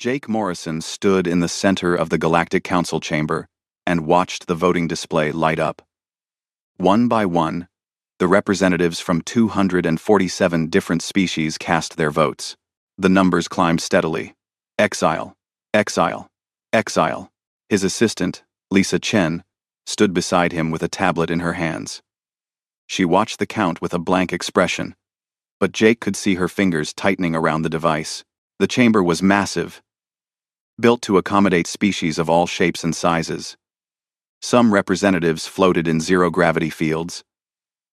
Jake Morrison stood in the center of the Galactic Council chamber and watched the voting display light up. One by one, the representatives from 247 different species cast their votes. The numbers climbed steadily. Exile, Exile, Exile. His assistant, Lisa Chen, stood beside him with a tablet in her hands. She watched the count with a blank expression, but Jake could see her fingers tightening around the device. The chamber was massive, built to accommodate species of all shapes and sizes. Some representatives floated in zero-gravity fields.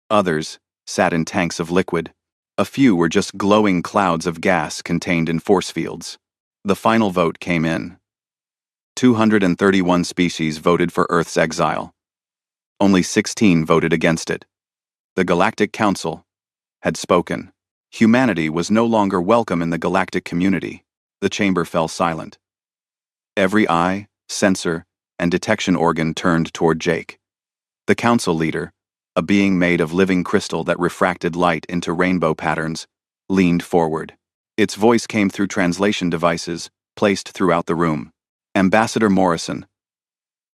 Others sat in tanks of liquid. A few were just glowing clouds of gas contained in force fields. The final vote came in. 231 species voted for Earth's exile. Only 16 voted against it. The Galactic Council had spoken. Humanity was no longer welcome in the galactic community. The chamber fell silent. Every eye, sensor, and detection organ turned toward Jake. The council leader, a being made of living crystal that refracted light into rainbow patterns, leaned forward. Its voice came through translation devices placed throughout the room. Ambassador Morrison,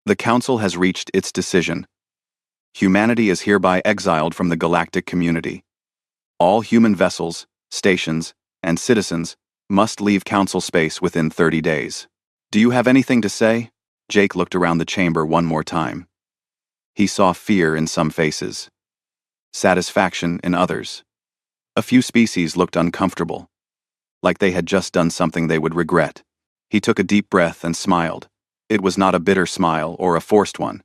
the council has reached its decision. Humanity is hereby exiled from the galactic community. All human vessels, stations, and citizens must leave council space within 30 days. Do you have anything to say? Jake looked around the chamber one more time. He saw fear in some faces, satisfaction in others. A few species looked uncomfortable, like they had just done something they would regret. He took a deep breath and smiled. It was not a bitter smile or a forced one.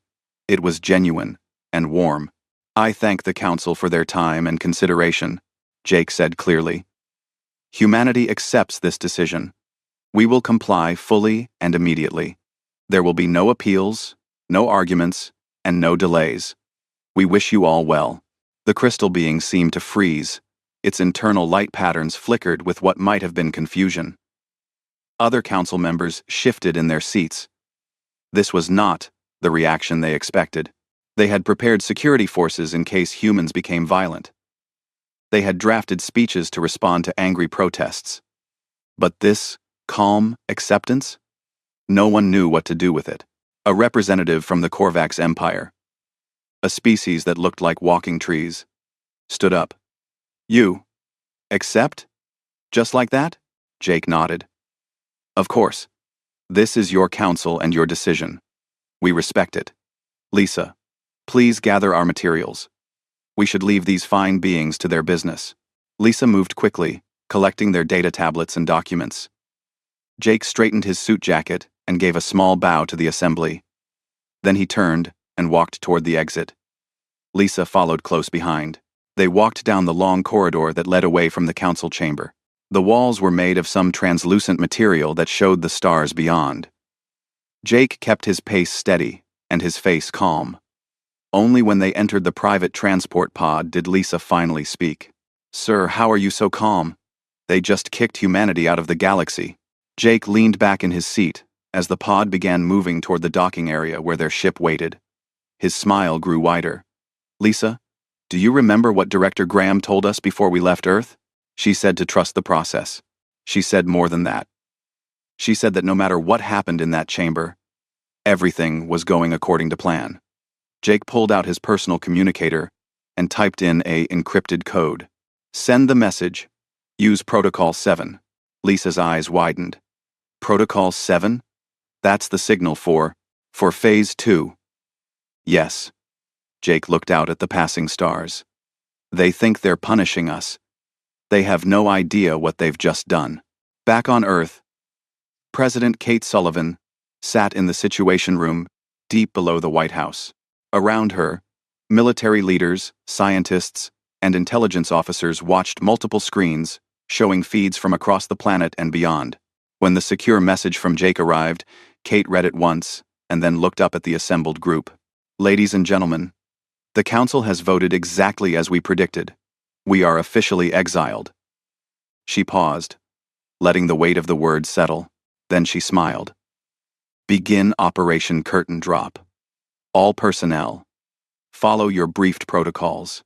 It was genuine and warm. I thank the council for their time and consideration, Jake said clearly. Humanity accepts this decision. We will comply fully and immediately. There will be no appeals, no arguments, and no delays. We wish you all well. The crystal being seemed to freeze. Its internal light patterns flickered with what might have been confusion. Other council members shifted in their seats. This was not the reaction they expected. They had prepared security forces in case humans became violent. They had drafted speeches to respond to angry protests. But this calm acceptance? No one knew what to do with it. A representative from the Korvax Empire, a species that looked like walking trees, stood up. You accept? Just like that? Jake nodded. Of course. This is your council and your decision. We respect it. Lisa, please gather our materials. We should leave these fine beings to their business. Lisa moved quickly, collecting their data tablets and documents. Jake straightened his suit jacket and gave a small bow to the assembly. Then he turned and walked toward the exit. Lisa followed close behind. They walked down the long corridor that led away from the council chamber. The walls were made of some translucent material that showed the stars beyond. Jake kept his pace steady and his face calm. Only when they entered the private transport pod did Lisa finally speak. Sir, how are you so calm? They just kicked humanity out of the galaxy. Jake leaned back in his seat as the pod began moving toward the docking area where their ship waited. His smile grew wider. Lisa, do you remember what Director Graham told us before we left Earth? She said to trust the process. She said more than that. She said that no matter what happened in that chamber, everything was going according to plan. Jake pulled out his personal communicator and typed in a encrypted code. Send the message. Use Protocol 7. Lisa's eyes widened. Protocol 7? That's the signal for Phase 2. Yes. Jake looked out at the passing stars. They think they're punishing us. They have no idea what they've just done. Back on Earth, President Kate Sullivan sat in the Situation Room deep below the White House. Around her, military leaders, scientists, and intelligence officers watched multiple screens showing feeds from across the planet and beyond. When the secure message from Jake arrived, Kate read it once and then looked up at the assembled group. Ladies and gentlemen, the Council has voted exactly as we predicted. We are officially exiled. She paused, letting the weight of the words settle. Then she smiled. Begin Operation Curtain Drop. All personnel, follow your briefed protocols.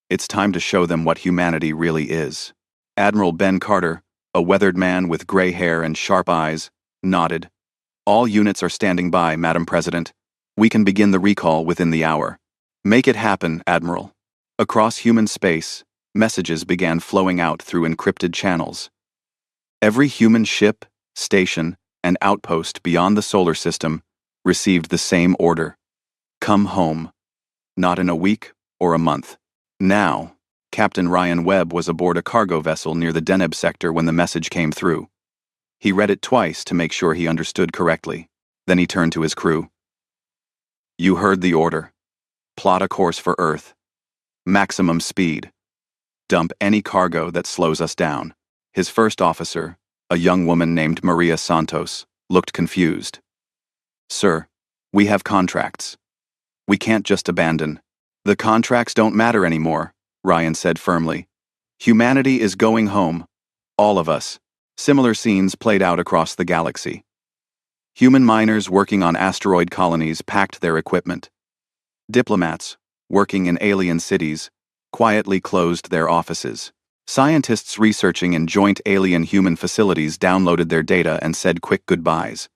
It's time to show them what humanity really is. Admiral Ben Carter, A weathered man with gray hair and sharp eyes nodded. All units are standing by, Madam President. We can begin the recall within the hour. Make it happen, Admiral. Across human space, messages began flowing out through encrypted channels. Every human ship, station, and outpost beyond the solar system received the same order. Come home. Not in a week or a month. Now, Captain Ryan Webb was aboard a cargo vessel near the Deneb sector when the message came through. He read it twice to make sure he understood correctly. Then he turned to his crew. You heard the order. Plot a course for Earth. Maximum speed. Dump any cargo that slows us down. His first officer, a young woman named Maria Santos, looked confused. Sir, we have contracts. We can't just abandon. The contracts don't matter anymore, Ryan said firmly. Humanity is going home. All of us. Similar scenes played out across the galaxy. Human miners working on asteroid colonies packed their equipment. Diplomats, working in alien cities, quietly closed their offices. Scientists researching in joint alien-human facilities downloaded their data and said quick goodbyes.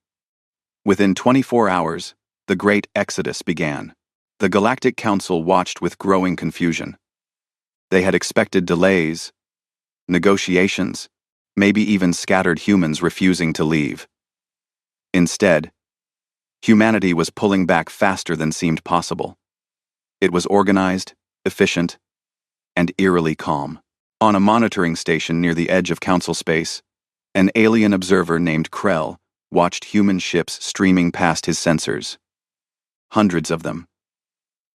Within 24 hours, the Great Exodus began. The Galactic Council watched with growing confusion. They had expected delays, negotiations, maybe even scattered humans refusing to leave. Instead, humanity was pulling back faster than seemed possible. It was organized, efficient, and eerily calm. On a monitoring station near the edge of Council space, an alien observer named Krell watched human ships streaming past his sensors. Hundreds of them,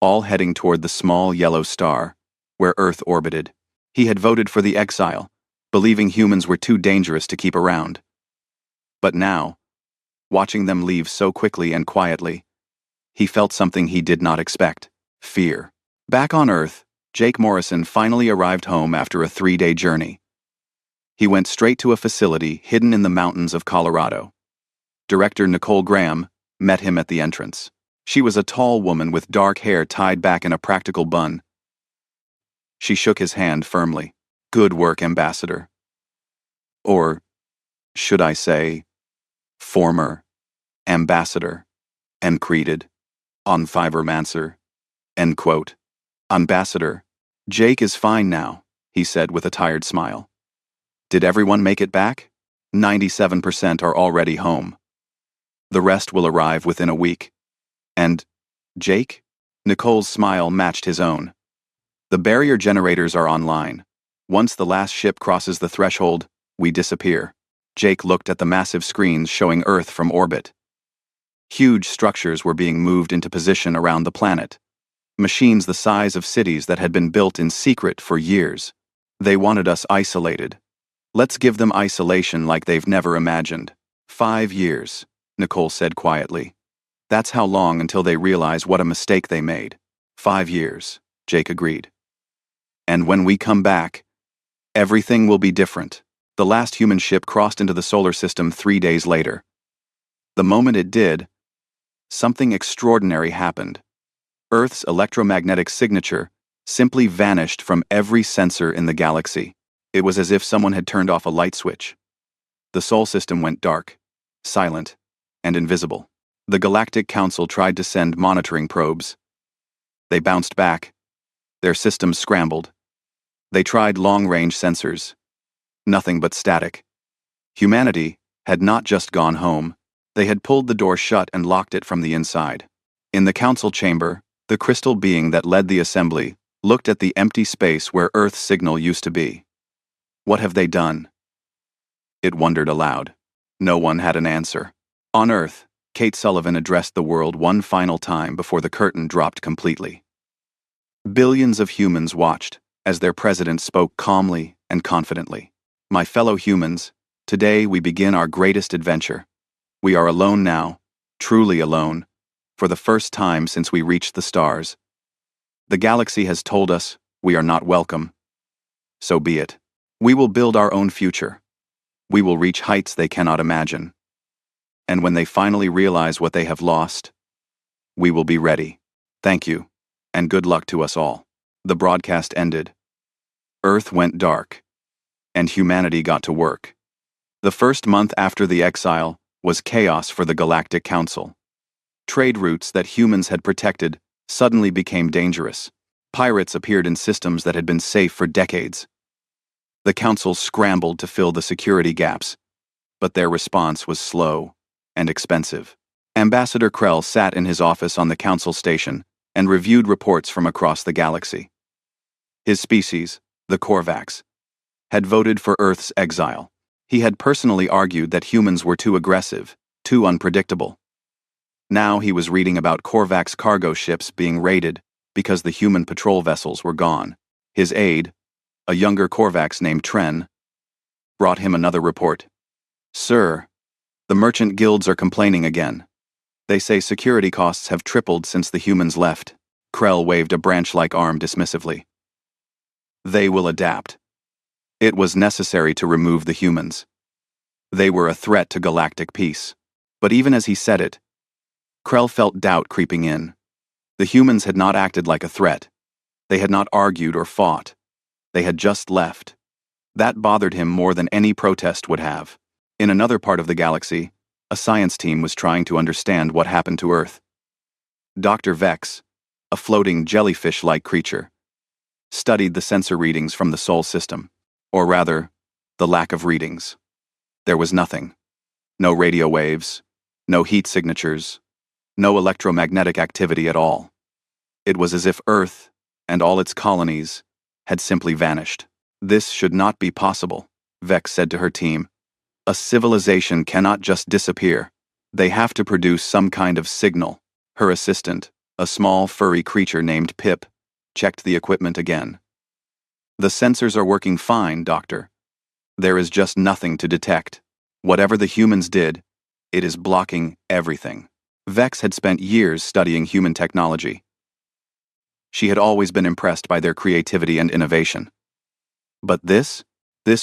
all heading toward the small yellow star, where Earth orbited. He had voted for the Exile, believing humans were too dangerous to keep around. But now, watching them leave so quickly and quietly, he felt something he did not expect: fear. Back on Earth, Jake Morrison finally arrived home after a 3-day journey. He went straight to a facility hidden in the mountains of Colorado. Director Nicole Graham met him at the entrance. She was a tall woman with dark hair tied back in a practical bun. She shook his hand firmly. Good work, Ambassador. Or, should I say, former ambassador, encreated, on Fivermancer, end quote. Ambassador, Jake is fine now, he said with a tired smile. Did everyone make it back? 97% are already home. The rest will arrive within a week. And, Jake? Nicole's smile matched his own. The barrier generators are online. Once the last ship crosses the threshold, we disappear. Jake looked at the massive screens showing Earth from orbit. Huge structures were being moved into position around the planet. Machines the size of cities that had been built in secret for years. They wanted us isolated. Let's give them isolation like they've never imagined. 5 years, Nicole said quietly. That's how long until they realize what a mistake they made. 5 years, Jake agreed. And when we come back, everything will be different. The last human ship crossed into the solar system 3 days later. The moment it did, something extraordinary happened. Earth's electromagnetic signature simply vanished from every sensor in the galaxy. It was as if someone had turned off a light switch. The Sol system went dark, silent, and invisible. The Galactic Council tried to send monitoring probes. They bounced back. Their systems scrambled. They tried long-range sensors. Nothing but static. Humanity had not just gone home. They had pulled the door shut and locked it from the inside. In the council chamber, the crystal being that led the assembly looked at the empty space where Earth's signal used to be. What have they done? It wondered aloud. No one had an answer. On Earth, Kate Sullivan addressed the world one final time before the curtain dropped completely. Billions of humans watched as their president spoke calmly and confidently. My fellow humans, today we begin our greatest adventure. We are alone now, truly alone, for the first time since we reached the stars. The galaxy has told us we are not welcome. So be it. We will build our own future. We will reach heights they cannot imagine. And when they finally realize what they have lost, we will be ready. Thank you, and good luck to us all. The broadcast ended. Earth went dark, and humanity got to work. The first month after the Exile was chaos for the Galactic Council. Trade routes that humans had protected suddenly became dangerous. Pirates appeared in systems that had been safe for decades. The Council scrambled to fill the security gaps, but their response was slow and expensive. Ambassador Krell sat in his office on the Council station and reviewed reports from across the galaxy. His species, the Korvax, had voted for Earth's exile. He had personally argued that humans were too aggressive, too unpredictable. Now he was reading about Korvax cargo ships being raided because the human patrol vessels were gone. His aide, a younger Korvax named Tren, brought him another report. "Sir, the merchant guilds are complaining again. They say security costs have tripled since the humans left." Krell waved a branch-like arm dismissively. "They will adapt. It was necessary to remove the humans. They were a threat to galactic peace." But even as he said it, Krell felt doubt creeping in. The humans had not acted like a threat. They had not argued or fought. They had just left. That bothered him more than any protest would have. In another part of the galaxy, a science team was trying to understand what happened to Earth. Dr. Vex, a floating jellyfish-like creature, studied the sensor readings from the Sol system. Or rather, the lack of readings. There was nothing. No radio waves, no heat signatures, no electromagnetic activity at all. It was as if Earth and all its colonies had simply vanished. "This should not be possible," Vex said to her team. "A civilization cannot just disappear. They have to produce some kind of signal." Her assistant, a small furry creature named Pip, checked the equipment again. "The sensors are working fine, Doctor. There is just nothing to detect. Whatever the humans did, it is blocking everything." Vex had spent years studying human technology. She had always been impressed by their creativity and innovation. But this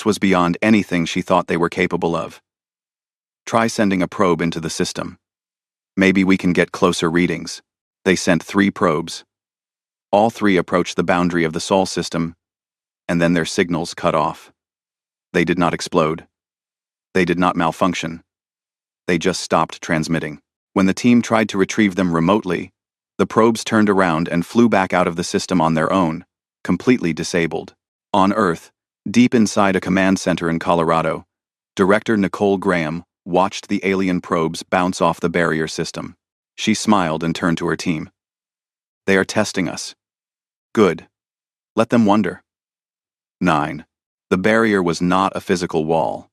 was beyond anything she thought they were capable of. "Try sending a probe into the system. Maybe we can get closer readings." They sent 3 probes. All 3 approached the boundary of the Sol system, and then their signals cut off. They did not explode. They did not malfunction. They just stopped transmitting. When the team tried to retrieve them remotely, the probes turned around and flew back out of the system on their own, completely disabled. On Earth, deep inside a command center in Colorado, Director Nicole Graham watched the alien probes bounce off the barrier system. She smiled and turned to her team. "They are testing us. Good. Let them wonder." 9. The barrier was not a physical wall.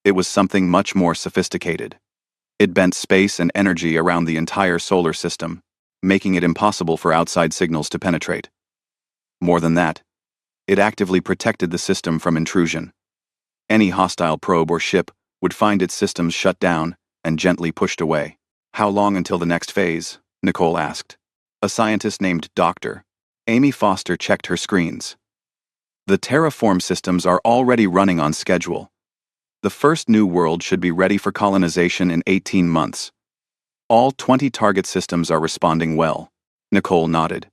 It was something much more sophisticated. It bent space and energy around the entire solar system, making it impossible for outside signals to penetrate. More than that, it actively protected the system from intrusion. Any hostile probe or ship would find its systems shut down and gently pushed away. "How long until the next phase?" Nicole asked. A scientist named Dr. Amy Foster checked her screens. "The terraform systems are already running on schedule. The first new world should be ready for colonization in 18 months. All 20 target systems are responding well." Nicole nodded.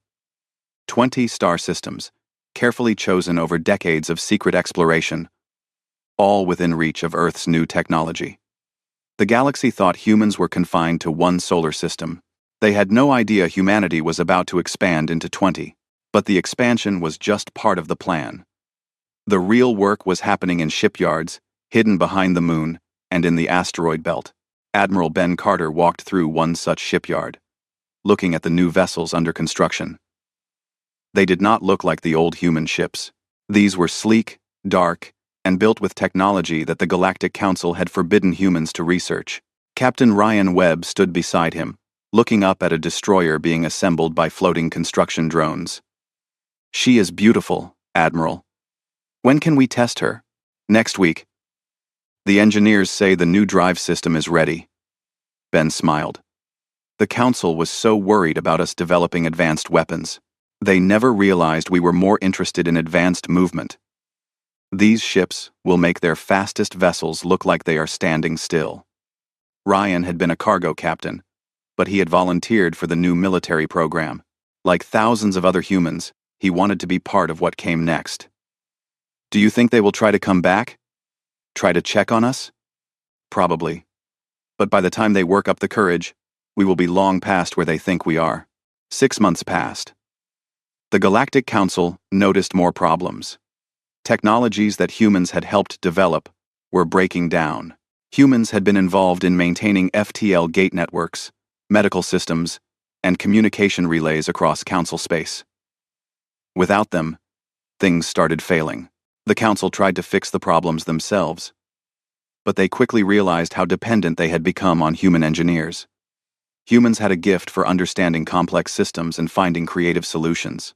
20 star systems, carefully chosen over decades of secret exploration, all within reach of Earth's new technology. The galaxy thought humans were confined to one solar system. They had no idea humanity was about to expand into 20. But the expansion was just part of the plan. The real work was happening in shipyards, hidden behind the moon, and in the asteroid belt. Admiral Ben Carter walked through one such shipyard, looking at the new vessels under construction. They did not look like the old human ships. These were sleek, dark, and built with technology that the Galactic Council had forbidden humans to research. Captain Ryan Webb stood beside him, looking up at a destroyer being assembled by floating construction drones. "She is beautiful, Admiral. When can we test her?" "Next week. The engineers say the new drive system is ready." Ben smiled. "The Council was so worried about us developing advanced weapons. They never realized we were more interested in advanced movement. These ships will make their fastest vessels look like they are standing still." Ryan had been a cargo captain, but he had volunteered for the new military program. Like thousands of other humans, he wanted to be part of what came next. "Do you think they will try to come back? Try to check on us?" Probably. But by the time they work up the courage, we will be long past where they think we are. 6 months passed. The Galactic Council noticed more problems. Technologies that humans had helped develop were breaking down. Humans had been involved in maintaining FTL gate networks, medical systems, and communication relays across Council space. Without them, things started failing. The Council tried to fix the problems themselves, but they quickly realized how dependent they had become on human engineers. Humans had a gift for understanding complex systems and finding creative solutions.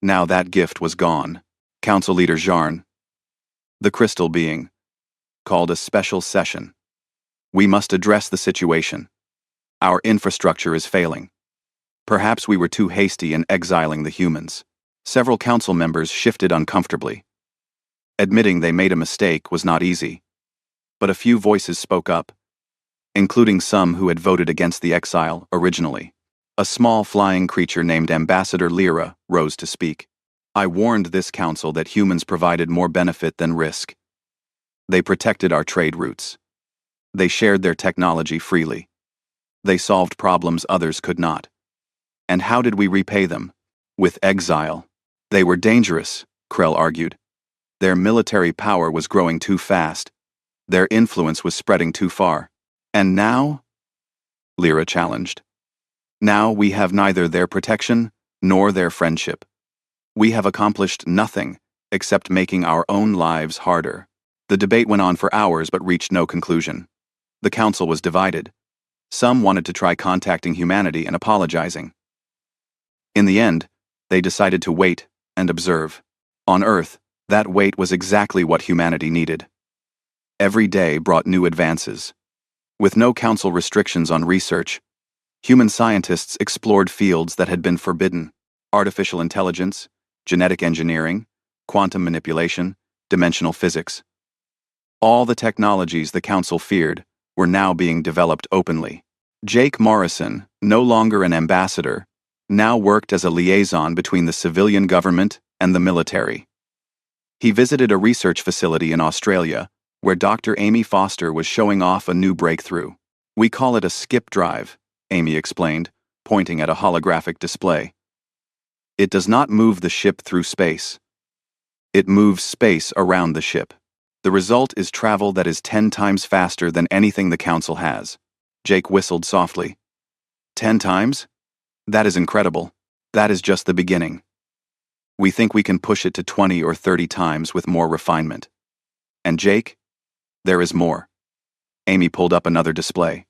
Now that gift was gone. Council leader Jarn, the crystal being, called a special session. We must address the situation. Our infrastructure is failing. Perhaps we were too hasty in exiling the humans. Several council members shifted uncomfortably. Admitting they made a mistake was not easy, but a few voices spoke up, including some who had voted against the exile originally. A small flying creature named Ambassador Lyra rose to speak. I warned this council that humans provided more benefit than risk. They protected our trade routes. They shared their technology freely. They solved problems others could not. And how did we repay them? With exile. They were dangerous, Krell argued. Their military power was growing too fast. Their influence was spreading too far. And now? Lyra challenged. Now we have neither their protection nor their friendship. We have accomplished nothing except making our own lives harder. The debate went on for hours but reached no conclusion. The council was divided. Some wanted to try contacting humanity and apologizing. In the end, they decided to wait and observe. On Earth, that wait was exactly what humanity needed. Every day brought new advances. With no council restrictions on research, human scientists explored fields that had been forbidden: artificial intelligence, genetic engineering, quantum manipulation, dimensional physics. All the technologies the council feared were now being developed openly. Jake Morrison, no longer an ambassador, now worked as a liaison between the civilian government and the military. He visited a research facility in Australia where Dr. Amy Foster was showing off a new breakthrough. We call it a skip drive, Amy explained, pointing at a holographic display. It does not move the ship through space. It moves space around the ship. The result is travel that is 10 times faster than anything the council has. Jake whistled softly. 10 times? That is incredible. That is just the beginning. We think we can push it to 20 or 30 times with more refinement. And Jake? There is more. Amy pulled up another display.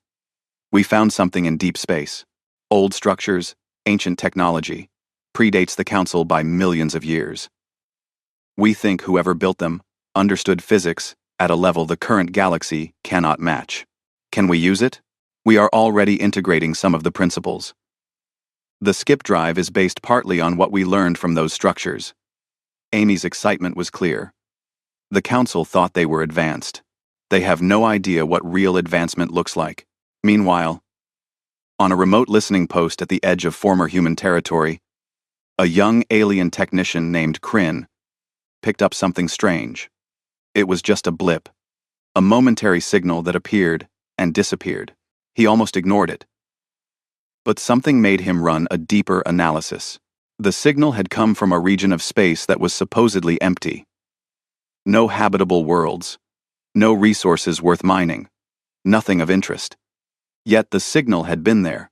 We found something in deep space. Old structures, ancient technology, predates the council by millions of years. We think whoever built them understood physics at a level the current galaxy cannot match. Can we use it? We are already integrating some of the principles. The skip drive is based partly on what we learned from those structures. Amy's excitement was clear. The council thought they were advanced. They have no idea what real advancement looks like. Meanwhile, on a remote listening post at the edge of former human territory, a young alien technician named Kryn picked up something strange. It was just a blip, a momentary signal that appeared and disappeared. He almost ignored it. But something made him run a deeper analysis. The signal had come from a region of space that was supposedly empty. No habitable worlds, no resources worth mining, nothing of interest. Yet the signal had been there,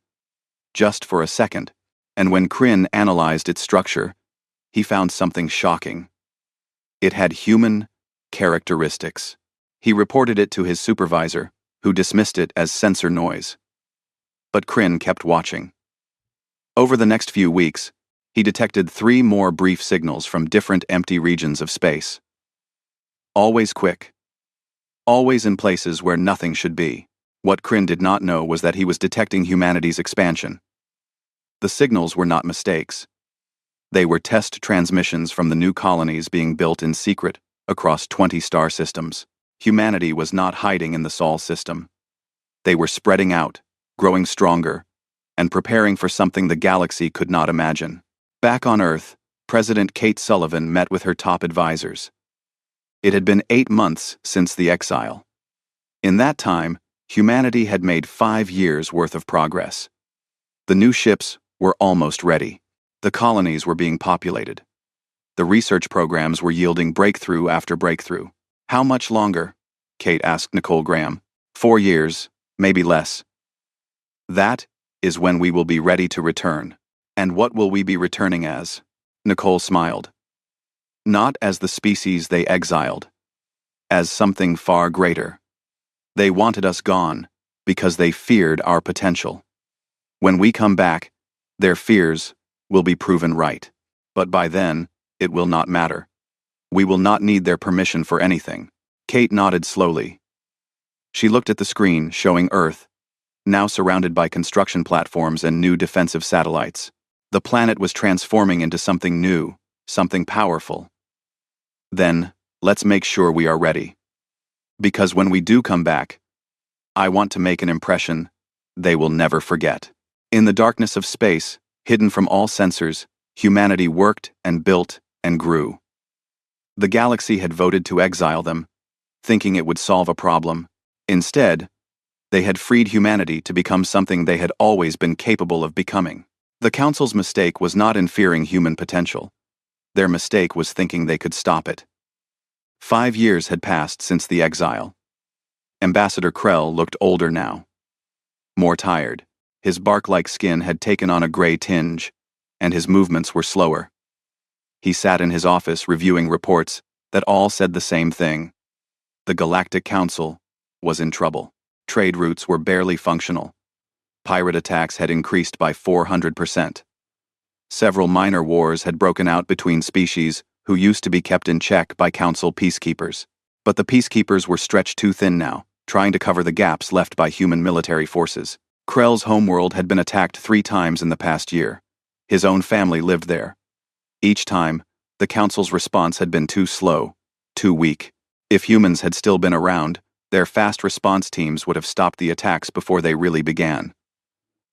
just for a second, and when Kryn analyzed its structure, he found something shocking. It had human characteristics. He reported it to his supervisor, who dismissed it as sensor noise. But Kryn kept watching. Over the next few weeks, he detected 3 more brief signals from different empty regions of space. Always quick. Always in places where nothing should be. What Kryn did not know was that he was detecting humanity's expansion. The signals were not mistakes. They were test transmissions from the new colonies being built in secret across 20 star systems. Humanity was not hiding in the Sol system. They were spreading out, growing stronger, and preparing for something the galaxy could not imagine. Back on Earth, President Kate Sullivan met with her top advisors. It had been 8 months since the exile. In that time, humanity had made 5 years' worth of progress. The new ships were almost ready. The colonies were being populated. The research programs were yielding breakthrough after breakthrough. How much longer? Kate asked Nicole Graham. 4 years, maybe less. That is when we will be ready to return. And what will we be returning as? Nicole smiled. Not as the species they exiled. As something far greater. They wanted us gone because they feared our potential. When we come back, their fears will be proven right. But by then, it will not matter. We will not need their permission for anything. Kate nodded slowly. She looked at the screen showing Earth, now surrounded by construction platforms and new defensive satellites. The planet was transforming into something new, something powerful. Then, let's make sure we are ready. Because when we do come back, I want to make an impression they will never forget. In the darkness of space, hidden from all sensors, humanity worked and built and grew. The galaxy had voted to exile them, thinking it would solve a problem. Instead, they had freed humanity to become something they had always been capable of becoming. The Council's mistake was not in fearing human potential. Their mistake was thinking they could stop it. 5 years had passed since the exile. Ambassador Krell looked older now. More tired. His bark-like skin had taken on a gray tinge, and his movements were slower. He sat in his office reviewing reports that all said the same thing. The Galactic Council was in trouble. Trade routes were barely functional. Pirate attacks had increased by 400%. Several minor wars had broken out between species who used to be kept in check by Council peacekeepers. But the peacekeepers were stretched too thin now, trying to cover the gaps left by human military forces. Krell's homeworld had been attacked 3 times in the past year. His own family lived there. Each time, the Council's response had been too slow, too weak. If humans had still been around, their fast response teams would have stopped the attacks before they really began.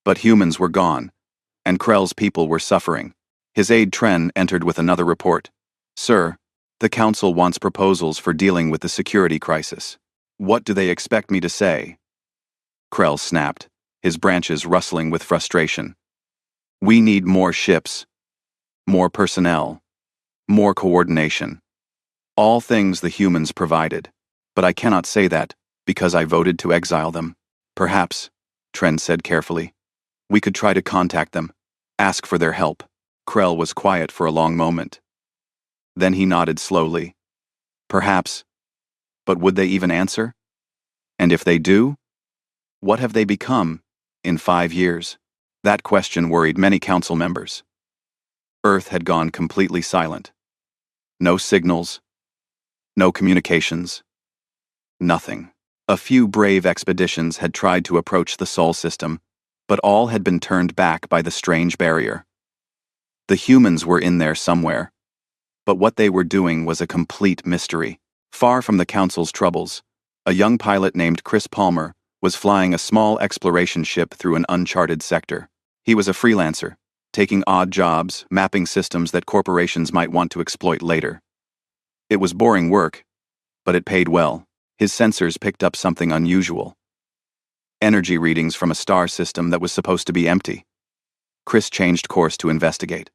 But humans were gone, and Krell's people were suffering. His aide Tren entered with another report. Sir, the Council wants proposals for dealing with the security crisis. What do they expect me to say? Krell snapped, his branches rustling with frustration. We need more ships, more personnel, more coordination. All things the humans provided. But I cannot say that, because I voted to exile them. Perhaps, Tren said carefully, we could try to contact them, ask for their help. Krell was quiet for a long moment. Then he nodded slowly. Perhaps. But would they even answer? And if they do? What have they become in 5 years? That question worried many council members. Earth had gone completely silent. No signals. No communications. Nothing. A few brave expeditions had tried to approach the Sol system, but all had been turned back by the strange barrier. The humans were in there somewhere, but what they were doing was a complete mystery. Far from the Council's troubles, a young pilot named Chris Palmer was flying a small exploration ship through an uncharted sector. He was a freelancer, taking odd jobs, mapping systems that corporations might want to exploit later. It was boring work, but it paid well. His sensors picked up something unusual. Energy readings from a star system that was supposed to be empty. Chris changed course to investigate.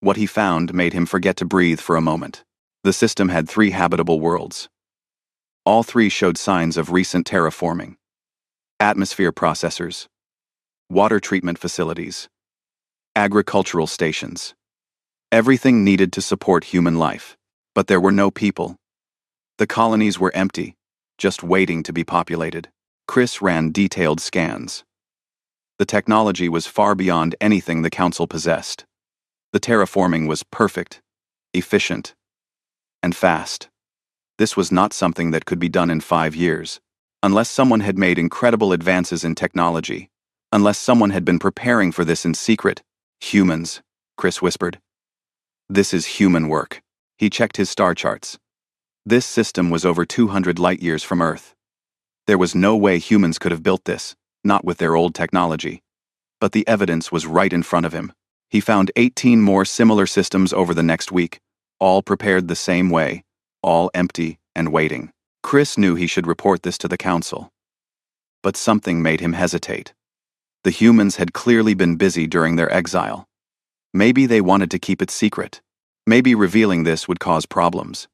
What he found made him forget to breathe for a moment. The system had 3 habitable worlds. All 3 showed signs of recent terraforming. Atmosphere processors, water treatment facilities, agricultural stations. Everything needed to support human life. But there were no people. The colonies were empty, just waiting to be populated. Chris ran detailed scans. The technology was far beyond anything the Council possessed. The terraforming was perfect, efficient, and fast. This was not something that could be done in 5 years, unless someone had made incredible advances in technology, unless someone had been preparing for this in secret. Humans, Chris whispered. This is human work. He checked his star charts. This system was over 200 light-years from Earth. There was no way humans could have built this, not with their old technology. But the evidence was right in front of him. He found 18 more similar systems over the next week, all prepared the same way, all empty and waiting. Chris knew he should report this to the council. But something made him hesitate. The humans had clearly been busy during their exile. Maybe they wanted to keep it secret. Maybe revealing this would cause problems.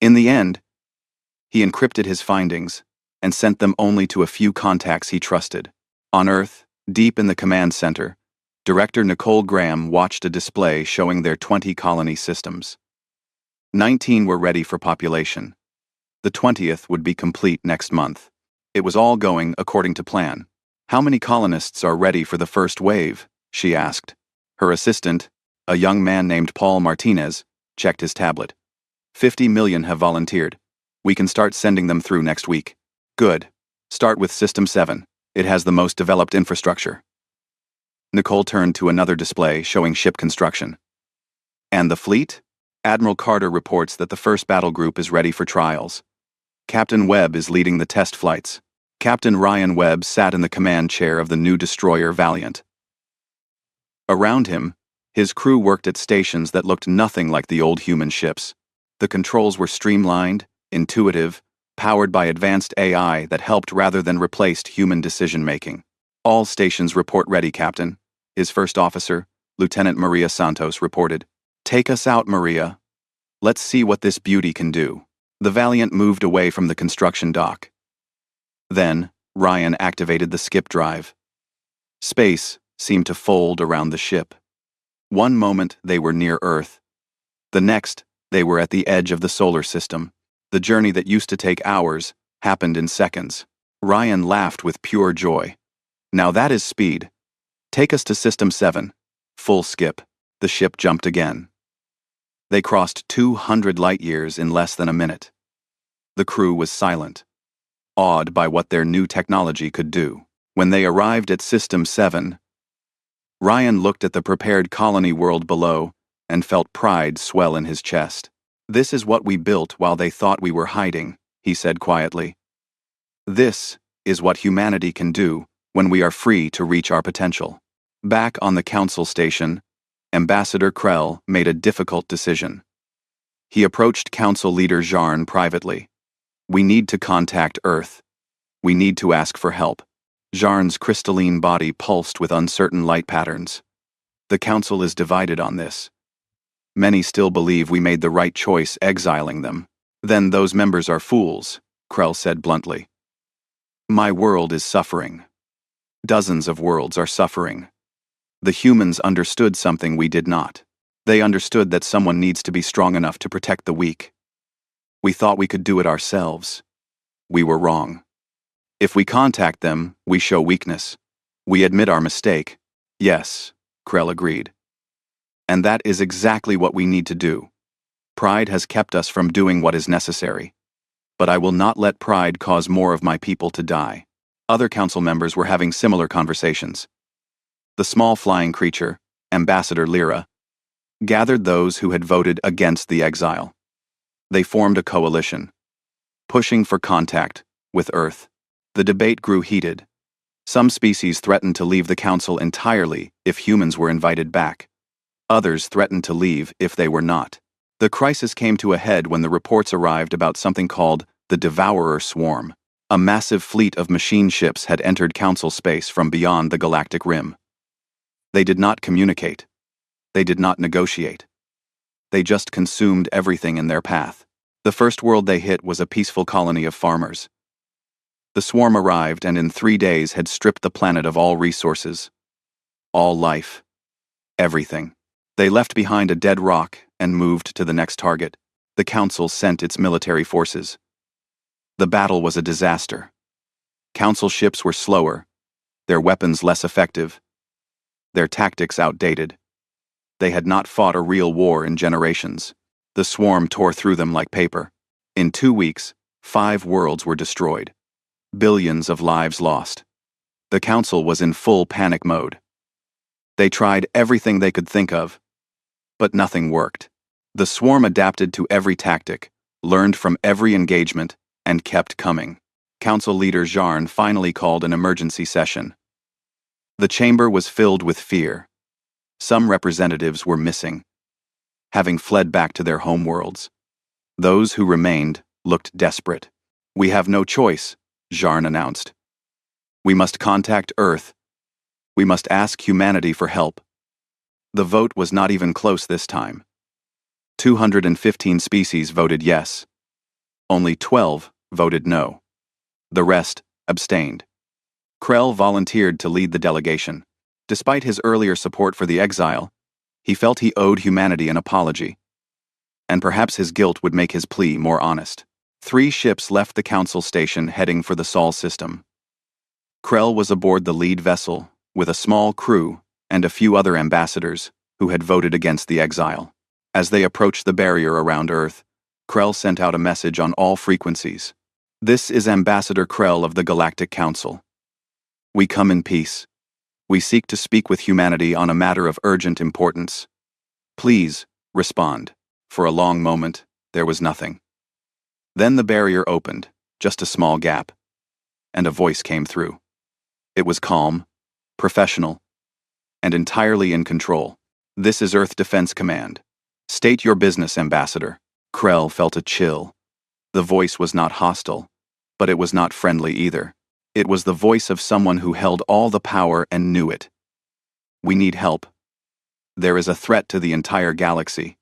In the end, he encrypted his findings and sent them only to a few contacts he trusted. On Earth, deep in the command center, Director Nicole Graham watched a display showing their 20 colony systems. 19 were ready for population. The 20th would be complete next month. It was all going according to plan. "How many colonists are ready for the first wave?" she asked. Her assistant, a young man named Paul Martinez, checked his tablet. 50 million have volunteered. We can start sending them through next week. Good. Start with System 7. It has the most developed infrastructure. Nicole turned to another display showing ship construction. And the fleet? Admiral Carter reports that the first battle group is ready for trials. Captain Webb is leading the test flights. Captain Ryan Webb sat in the command chair of the new destroyer Valiant. Around him, his crew worked at stations that looked nothing like the old human ships. The controls were streamlined, intuitive, powered by advanced AI that helped rather than replaced human decision-making. "All stations report ready, Captain," his first officer, Lieutenant Maria Santos, reported. "Take us out, Maria. Let's see what this beauty can do." The Valiant moved away from the construction dock. Then, Ryan activated the skip drive. Space seemed to fold around the ship. One moment they were near Earth. The next, they were at the edge of the solar system. The journey that used to take hours happened in seconds. Ryan laughed with pure joy. "Now that is speed. Take us to System 7. Full skip." The ship jumped again. They crossed 200 light-years in less than a minute. The crew was silent, awed by what their new technology could do. When they arrived at System 7, Ryan looked at the prepared colony world below and felt pride swell in his chest. "This is what we built while they thought we were hiding," he said quietly. "This is what humanity can do when we are free to reach our potential." Back on the council station, Ambassador Krell made a difficult decision. He approached Council Leader Jarn privately. "We need to contact Earth. We need to ask for help." Jarn's crystalline body pulsed with uncertain light patterns. "The Council is divided on this. Many still believe we made the right choice exiling them." "Then those members are fools," Krell said bluntly. "My world is suffering. Dozens of worlds are suffering. The humans understood something we did not. They understood that someone needs to be strong enough to protect the weak. We thought we could do it ourselves. We were wrong. If we contact them, we show weakness. We admit our mistake." "Yes," Krell agreed. "And that is exactly what we need to do. Pride has kept us from doing what is necessary. But I will not let pride cause more of my people to die." Other council members were having similar conversations. The small flying creature, Ambassador Lyra, gathered those who had voted against the exile. They formed a coalition, pushing for contact with Earth. The debate grew heated. Some species threatened to leave the council entirely if humans were invited back. Others threatened to leave if they were not. The crisis came to a head when the reports arrived about something called the Devourer Swarm. A massive fleet of machine ships had entered council space from beyond the galactic rim. They did not communicate. They did not negotiate. They just consumed everything in their path. The first world they hit was a peaceful colony of farmers. The swarm arrived and in 3 days had stripped the planet of all resources, all life, everything. They left behind a dead rock and moved to the next target. The council sent its military forces. The battle was a disaster. Council ships were slower, their weapons less effective, their tactics outdated. They had not fought a real war in generations. The swarm tore through them like paper. In 2 weeks, 5 worlds were destroyed. Billions of lives lost. The council was in full panic mode. They tried everything they could think of, but nothing worked. The swarm adapted to every tactic, learned from every engagement, and kept coming. Council leader Jarn finally called an emergency session. The chamber was filled with fear. Some representatives were missing, having fled back to their homeworlds. Those who remained looked desperate. "We have no choice," Jarn announced. "We must contact Earth. We must ask humanity for help." The vote was not even close this time. 215 species voted yes. Only 12 voted no. The rest abstained. Krell volunteered to lead the delegation. Despite his earlier support for the Exile, he felt he owed humanity an apology. And perhaps his guilt would make his plea more honest. 3 ships left the Council station heading for the Sol system. Krell was aboard the lead vessel, with a small crew and a few other ambassadors who had voted against the Exile. As they approached the barrier around Earth, Krell sent out a message on all frequencies. "This is Ambassador Krell of the Galactic Council. We come in peace. We seek to speak with humanity on a matter of urgent importance. Please, respond." For a long moment, there was nothing. Then the barrier opened, just a small gap, and a voice came through. It was calm, professional, and entirely in control. "This is Earth Defense Command. State your business, Ambassador." Krell felt a chill. The voice was not hostile, but it was not friendly either. It was the voice of someone who held all the power and knew it. "We need help. There is a threat to the entire galaxy.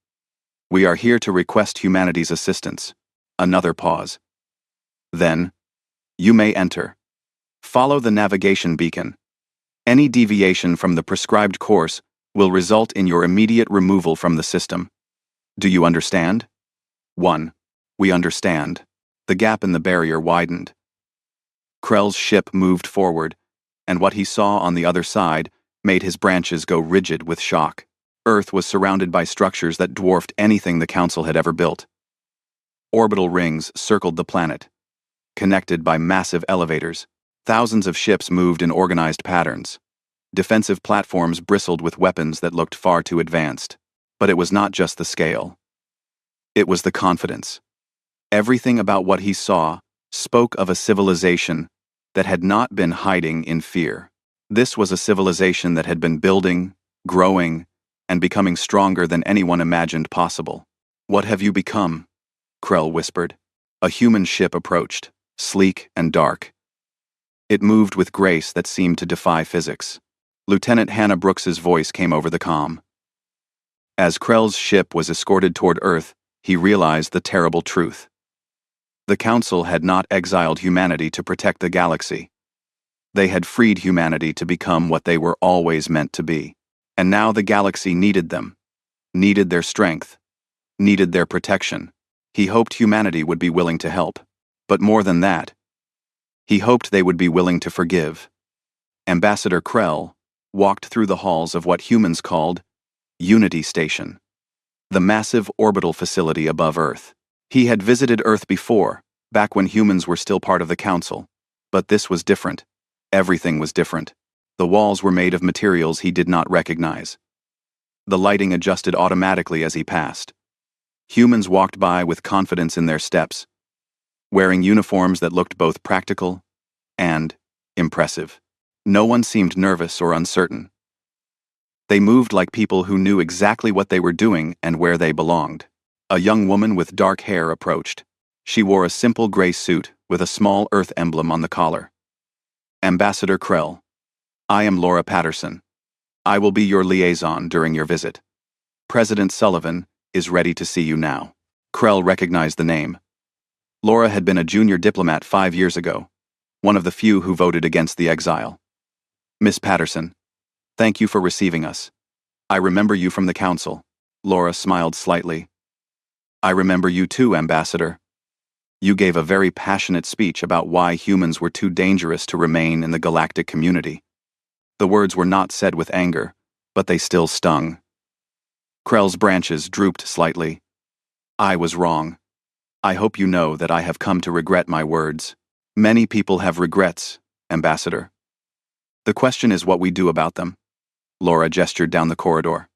We are here to request humanity's assistance." Another pause. Then, "You may enter. Follow the navigation beacon. Any deviation from the prescribed course will result in your immediate removal from the system. Do you understand?" 1. "We understand." The gap in the barrier widened. Krell's ship moved forward, and what he saw on the other side made his branches go rigid with shock. Earth was surrounded by structures that dwarfed anything the Council had ever built. Orbital rings circled the planet, connected by massive elevators. Thousands of ships moved in organized patterns. Defensive platforms bristled with weapons that looked far too advanced. But it was not just the scale. It was the confidence. Everything about what he saw spoke of a civilization that had not been hiding in fear. This was a civilization that had been building, growing, and becoming stronger than anyone imagined possible. "What have you become?" Krell whispered. A human ship approached, sleek and dark. It moved with grace that seemed to defy physics. Lieutenant Hannah Brooks's voice came over the comm. As Krell's ship was escorted toward Earth, he realized the terrible truth. The Council had not exiled humanity to protect the galaxy. They had freed humanity to become what they were always meant to be. And now the galaxy needed them, needed their strength, needed their protection. He hoped humanity would be willing to help. But more than that, he hoped they would be willing to forgive. Ambassador Krell walked through the halls of what humans called Unity Station, the massive orbital facility above Earth. He had visited Earth before, back when humans were still part of the Council. But this was different. Everything was different. The walls were made of materials he did not recognize. The lighting adjusted automatically as he passed. Humans walked by with confidence in their steps, wearing uniforms that looked both practical and impressive. No one seemed nervous or uncertain. They moved like people who knew exactly what they were doing and where they belonged. A young woman with dark hair approached. She wore a simple gray suit with a small Earth emblem on the collar. "Ambassador Krell, I am Laura Patterson. I will be your liaison during your visit. President Sullivan is ready to see you now." Krell recognized the name. Laura had been a junior diplomat 5 years ago, one of the few who voted against the Exile. "Miss Patterson, thank you for receiving us. I remember you from the Council." Laura smiled slightly. "I remember you too, Ambassador. You gave a very passionate speech about why humans were too dangerous to remain in the galactic community." The words were not said with anger, but they still stung. Krell's branches drooped slightly. "I was wrong. I hope you know that I have come to regret my words. Many people have regrets, Ambassador. The question is what we do about them." Laura gestured down the corridor.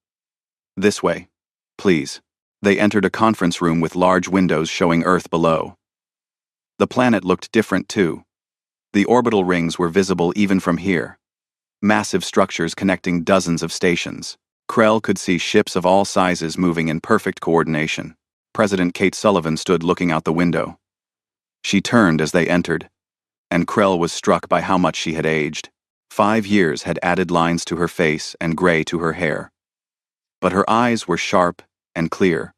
"This way, please." They entered a conference room with large windows showing Earth below. The planet looked different too. The orbital rings were visible even from here. Massive structures connecting dozens of stations. Krell could see ships of all sizes moving in perfect coordination. President Kate Sullivan stood looking out the window. She turned as they entered, and Krell was struck by how much she had aged. 5 years had added lines to her face and gray to her hair. But her eyes were sharp and clear.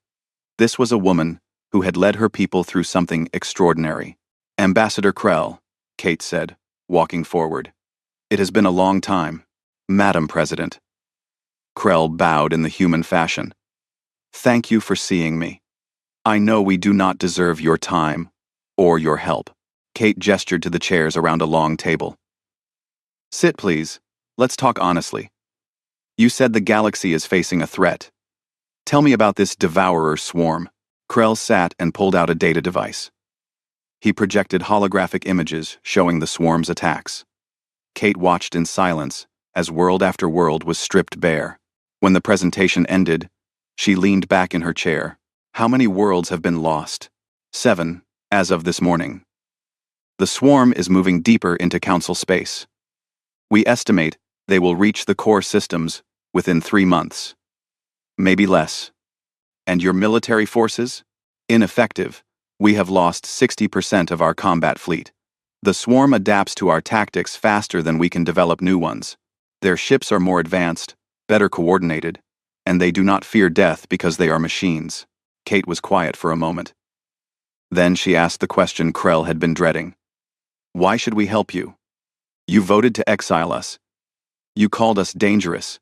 This was a woman who had led her people through something extraordinary. Ambassador Krell, Kate said, walking forward. It has been a long time, Madam President. Krell bowed in the human fashion. Thank you for seeing me. I know we do not deserve your time or your help. Kate gestured to the chairs around a long table. Sit, please. Let's talk honestly. You said the galaxy is facing a threat. Tell me about this devourer swarm. Krell sat and pulled out a data device. He projected holographic images showing the swarm's attacks. Kate watched in silence as world after world was stripped bare. When the presentation ended, she leaned back in her chair. How many worlds have been lost? 7, as of this morning. The swarm is moving deeper into Council space. We estimate they will reach the core systems within 3 months. Maybe less. And your military forces? Ineffective. We have lost 60% of our combat fleet. The swarm adapts to our tactics faster than we can develop new ones. Their ships are more advanced, better coordinated, and they do not fear death because they are machines. Kate was quiet for a moment. Then she asked the question Krell had been dreading. Why should we help you? You voted to exile us. You called us dangerous.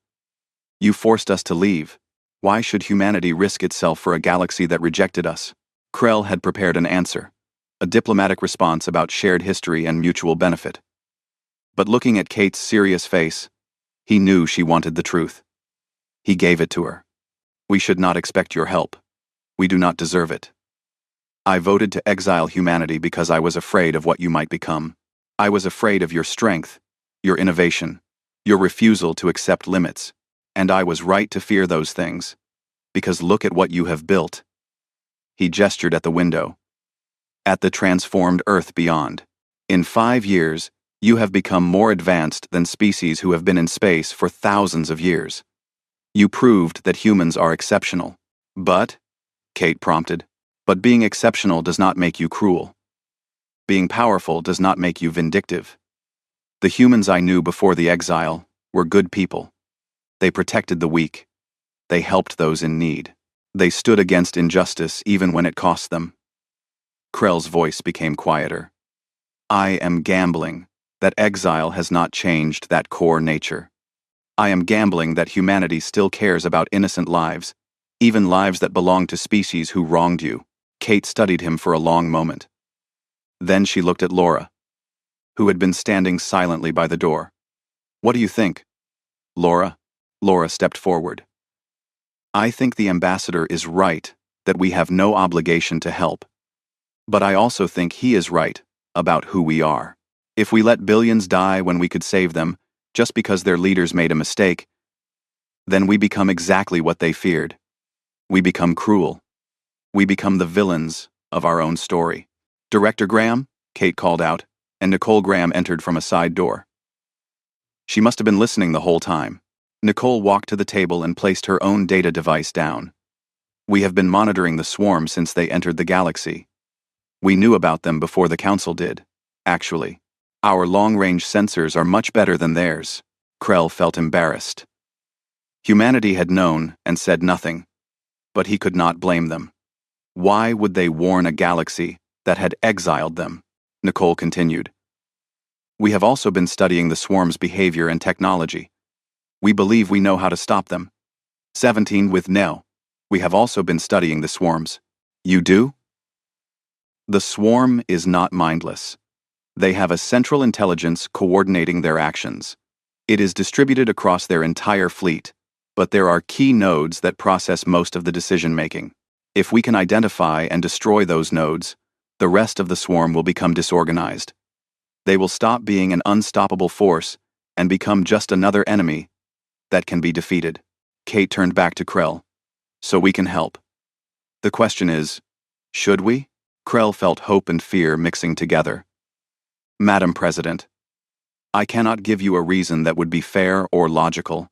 You forced us to leave. Why should humanity risk itself for a galaxy that rejected us? Krell had prepared an answer, a diplomatic response about shared history and mutual benefit. But looking at Kate's serious face, he knew she wanted the truth. He gave it to her. We should not expect your help. We do not deserve it. I voted to exile humanity because I was afraid of what you might become. I was afraid of your strength, your innovation, your refusal to accept limits. And I was right to fear those things, because look at what you have built. He gestured at the window. At the transformed Earth beyond. In 5 years, you have become more advanced than species who have been in space for thousands of years. You proved that humans are exceptional. But, Kate prompted, but being exceptional does not make you cruel. Being powerful does not make you vindictive. The humans I knew before the exile were good people. They protected the weak. They helped those in need. They stood against injustice even when it cost them. Krell's voice became quieter. I am gambling that exile has not changed that core nature. I am gambling that humanity still cares about innocent lives, even lives that belong to species who wronged you. Kate studied him for a long moment. Then she looked at Laura, who had been standing silently by the door. What do you think? Laura stepped forward. I think the ambassador is right that we have no obligation to help. But I also think he is right about who we are. If we let billions die when we could save them, just because their leaders made a mistake, then we become exactly what they feared. We become cruel. We become the villains of our own story. Director Graham, Kate called out, and Nicole Graham entered from a side door. She must have been listening the whole time. Nicole walked to the table and placed her own data device down. We have been monitoring the swarm since they entered the galaxy. We knew about them before the Council did. Actually, our long-range sensors are much better than theirs. Krell felt embarrassed. Humanity had known and said nothing, but he could not blame them. Why would they warn a galaxy that had exiled them? Nicole continued. We have also been studying the swarm's behavior and technology. We believe we know how to stop them. 17 with no. We have also been studying the swarms. You do? The swarm is not mindless. They have a central intelligence coordinating their actions. It is distributed across their entire fleet, but there are key nodes that process most of the decision-making. If we can identify and destroy those nodes, the rest of the swarm will become disorganized. They will stop being an unstoppable force and become just another enemy that can be defeated. Kate turned back to Krell. So we can help. The question is, should we? Krell felt hope and fear mixing together. Madam President, I cannot give you a reason that would be fair or logical.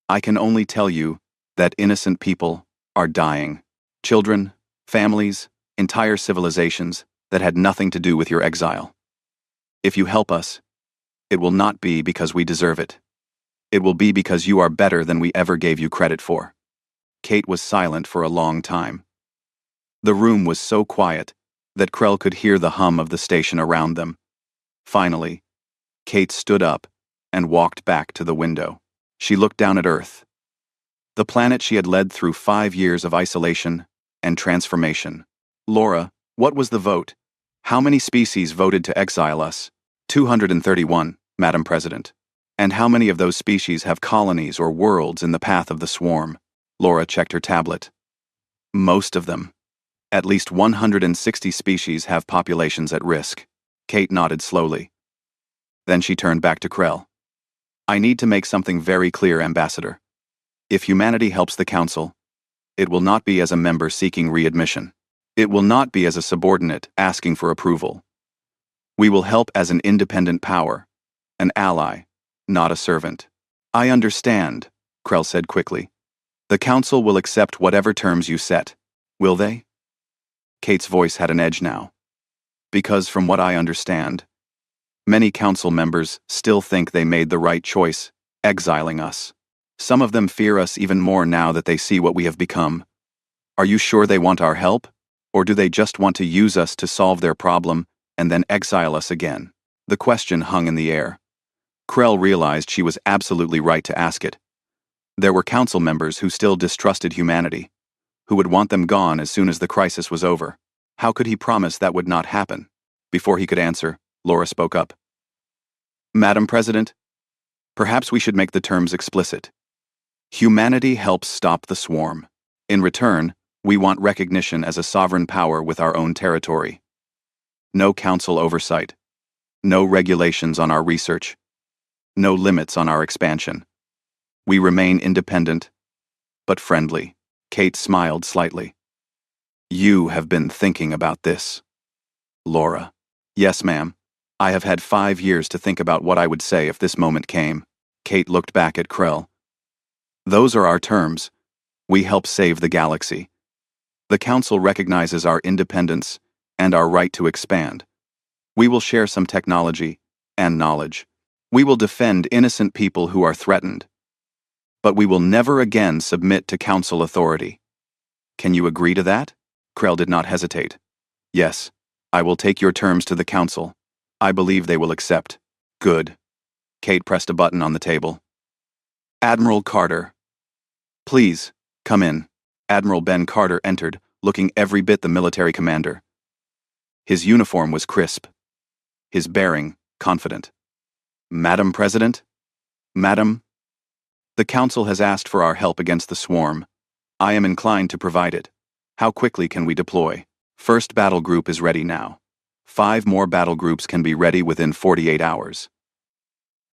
I can only tell you that innocent people are dying. Children, families, entire civilizations. that had nothing to do with your exile. If you help us, it will not be because we deserve it. It will be because you are better than we ever gave you credit for." Kate was silent for a long time. The room was so quiet that Krell could hear the hum of the station around them. Finally, Kate stood up and walked back to the window. She looked down at Earth, the planet she had led through 5 years of isolation and transformation. "Laura, what was the vote? How many species voted to exile us?" 231, Madam President. "And how many of those species have colonies or worlds in the path of the swarm?" Laura checked her tablet. "Most of them. At least 160 species have populations at risk." Kate nodded slowly. Then she turned back to Krell. "I need to make something very clear, Ambassador. If humanity helps the Council, it will not be as a member seeking readmission. It will not be as a subordinate asking for approval. We will help as an independent power, an ally, not a servant." "I understand," Krell said quickly. "The Council will accept whatever terms you set. Will they?" Kate's voice had an edge now. "Because from what I understand, many Council members still think they made the right choice, exiling us. Some of them fear us even more now that they see what we have become. Are you sure they want our help? Or do they just want to use us to solve their problem and then exile us again?" The question hung in the air. Krell realized she was absolutely right to ask it. There were Council members who still distrusted humanity, who would want them gone as soon as the crisis was over. How could he promise that would not happen? Before he could answer, Laura spoke up. "Madam President, perhaps we should make the terms explicit. Humanity helps stop the swarm. In return, we want recognition as a sovereign power with our own territory. No Council oversight. No regulations on our research. No limits on our expansion. We remain independent, but friendly." Kate smiled slightly. "You have been thinking about this." Laura. "Yes, ma'am. I have had 5 years to think about what I would say if this moment came." Kate looked back at Krell. "Those are our terms. We help save the galaxy. The Council recognizes our independence and our right to expand. We will share some technology and knowledge. We will defend innocent people who are threatened. But we will never again submit to Council authority. Can you agree to that?" Krell did not hesitate. "Yes, I will take your terms to the Council. I believe they will accept." "Good." Kate pressed a button on the table. "Admiral Carter." "Please, come in." Admiral Ben Carter entered, looking every bit the military commander. His uniform was crisp. His bearing, confident. "Madam President?" "Madam?" "The Council has asked for our help against the swarm. I am inclined to provide it. How quickly can we deploy?" "First battle group is ready now. 5 more battle groups can be ready within 48 hours.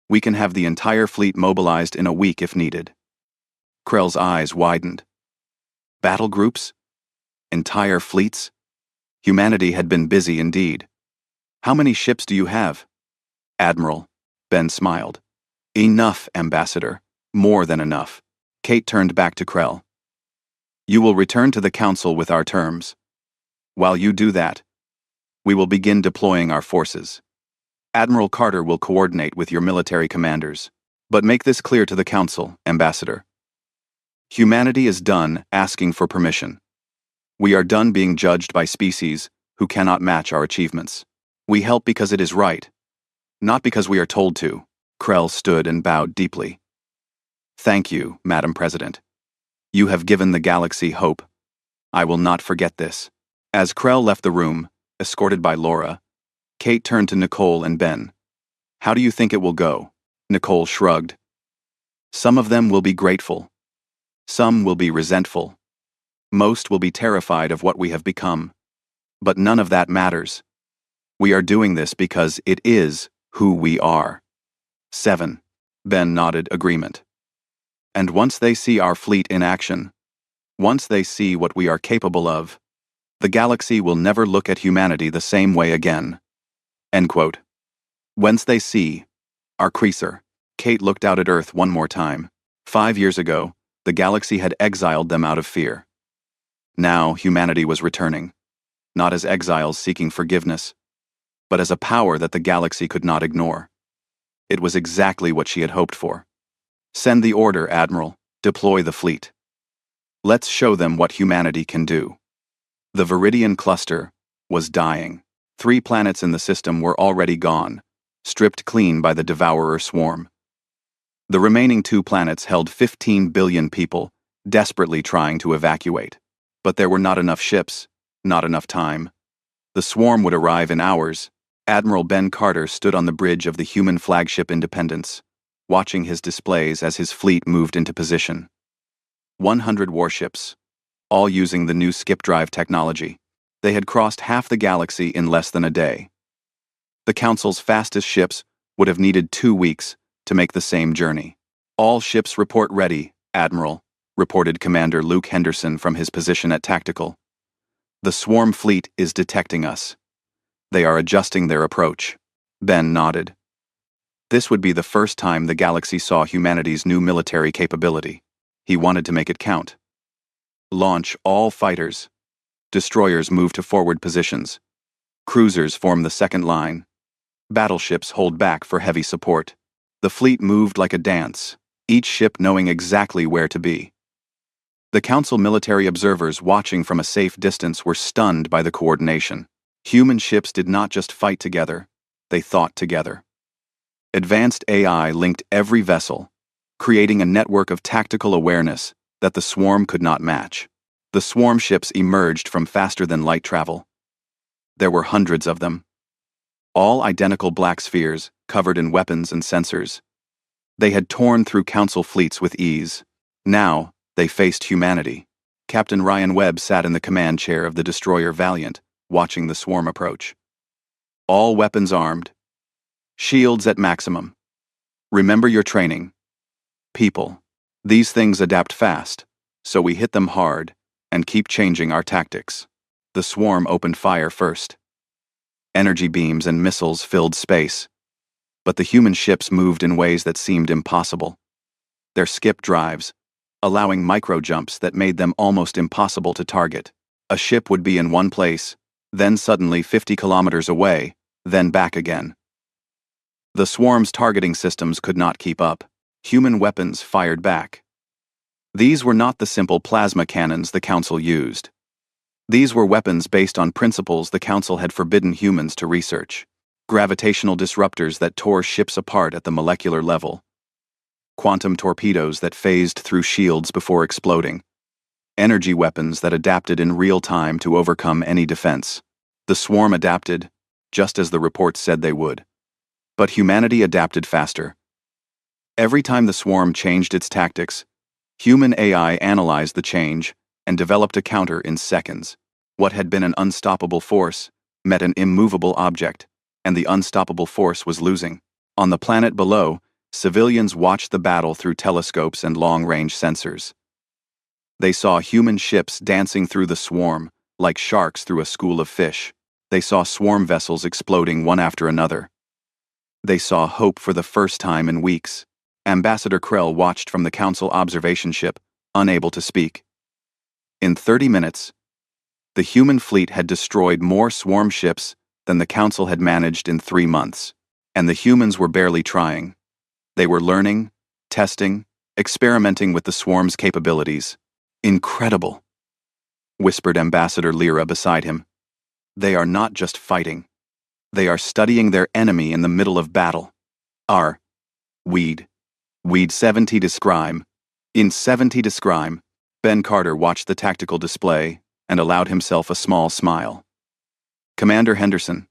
We can have the entire fleet mobilized in a week if needed." Krell's eyes widened. Battle groups? Entire fleets? Humanity had been busy indeed. "How many ships do you have?" "Admiral." Ben smiled. "Enough, Ambassador. More than enough." Kate turned back to Krell. "You will return to the Council with our terms. While you do that, we will begin deploying our forces. Admiral Carter will coordinate with your military commanders. But make this clear to the Council, Ambassador. Humanity is done asking for permission. We are done being judged by species who cannot match our achievements. We help because it is right, not because we are told to." Krell stood and bowed deeply. "Thank you, Madam President. You have given the galaxy hope. I will not forget this." As Krell left the room, escorted by Laura, Kate turned to Nicole and Ben. "How do you think it will go?" Nicole shrugged. "Some of them will be grateful. Some will be resentful. Most will be terrified of what we have become. But none of that matters. We are doing this because it is who we are." 7. Ben nodded agreement. "And once they see our fleet in action, once they see what we are capable of, the galaxy will never look at humanity the same way again." End quote. "Once they see our creaser." Kate looked out at Earth one more time. 5 years ago, the galaxy had exiled them out of fear. Now humanity was returning. not as exiles seeking forgiveness, but as a power that the galaxy could not ignore. It was exactly what she had hoped for. Send the order, Admiral. Deploy the fleet. Let's show them what humanity can do. The Viridian cluster was dying. 3 planets in the system were already gone, stripped clean by the Devourer swarm. The remaining 2 planets held 15 billion people, desperately trying to evacuate. But there were not enough ships, not enough time. The swarm would arrive in hours. Admiral Ben Carter stood on the bridge of the human flagship Independence, watching his displays as his fleet moved into position. 100 warships, all using the new skip drive technology. They had crossed half the galaxy in less than a day. The Council's fastest ships would have needed 2 weeks to make the same journey. All ships report ready, Admiral, reported Commander Luke Henderson from his position at Tactical. The swarm fleet is detecting us. They are adjusting their approach. Ben nodded. This would be the first time the galaxy saw humanity's new military capability. He wanted to make it count. Launch all fighters. Destroyers move to forward positions. Cruisers form the second line. Battleships hold back for heavy support. The fleet moved like a dance, each ship knowing exactly where to be. The Council military observers watching from a safe distance were stunned by the coordination. Human ships did not just fight together, they thought together. Advanced AI linked every vessel, creating a network of tactical awareness that the swarm could not match. The swarm ships emerged from faster-than-light travel. There were hundreds of them. All identical black spheres, covered in weapons and sensors. They had torn through Council fleets with ease. Now, they faced humanity. Captain Ryan Webb sat in the command chair of the destroyer Valiant, watching the swarm approach. All weapons armed. Shields at maximum. Remember your training. People. These things adapt fast, so we hit them hard and keep changing our tactics. The swarm opened fire first. Energy beams and missiles filled space. But the human ships moved in ways that seemed impossible. Their skip drives, allowing micro-jumps that made them almost impossible to target. A ship would be in one place, then suddenly 50 kilometers away, then back again. The swarm's targeting systems could not keep up. Human weapons fired back. These were not the simple plasma cannons the Council used. These were weapons based on principles the Council had forbidden humans to research. Gravitational disruptors that tore ships apart at the molecular level. Quantum torpedoes that phased through shields before exploding. Energy weapons that adapted in real time to overcome any defense. The swarm adapted, just as the reports said they would. But humanity adapted faster. Every time the swarm changed its tactics, human AI analyzed the change and developed a counter in seconds. What had been an unstoppable force met an immovable object, and the unstoppable force was losing. On the planet below, civilians watched the battle through telescopes and long-range sensors. They saw human ships dancing through the swarm, like sharks through a school of fish. They saw swarm vessels exploding one after another. They saw hope for the first time in weeks. Ambassador Krell watched from the Council observation ship, unable to speak. In 30 minutes, the human fleet had destroyed more swarm ships than the Council had managed in 3 months. And the humans were barely trying. They were learning, testing, experimenting with the swarm's capabilities. Incredible, whispered Ambassador Lyra beside him. They are not just fighting. They are studying their enemy in the middle of battle. Weed 70 to Scrime. In 70 to Scrime, Ben Carter watched the tactical display and allowed himself a small smile. Commander Henderson,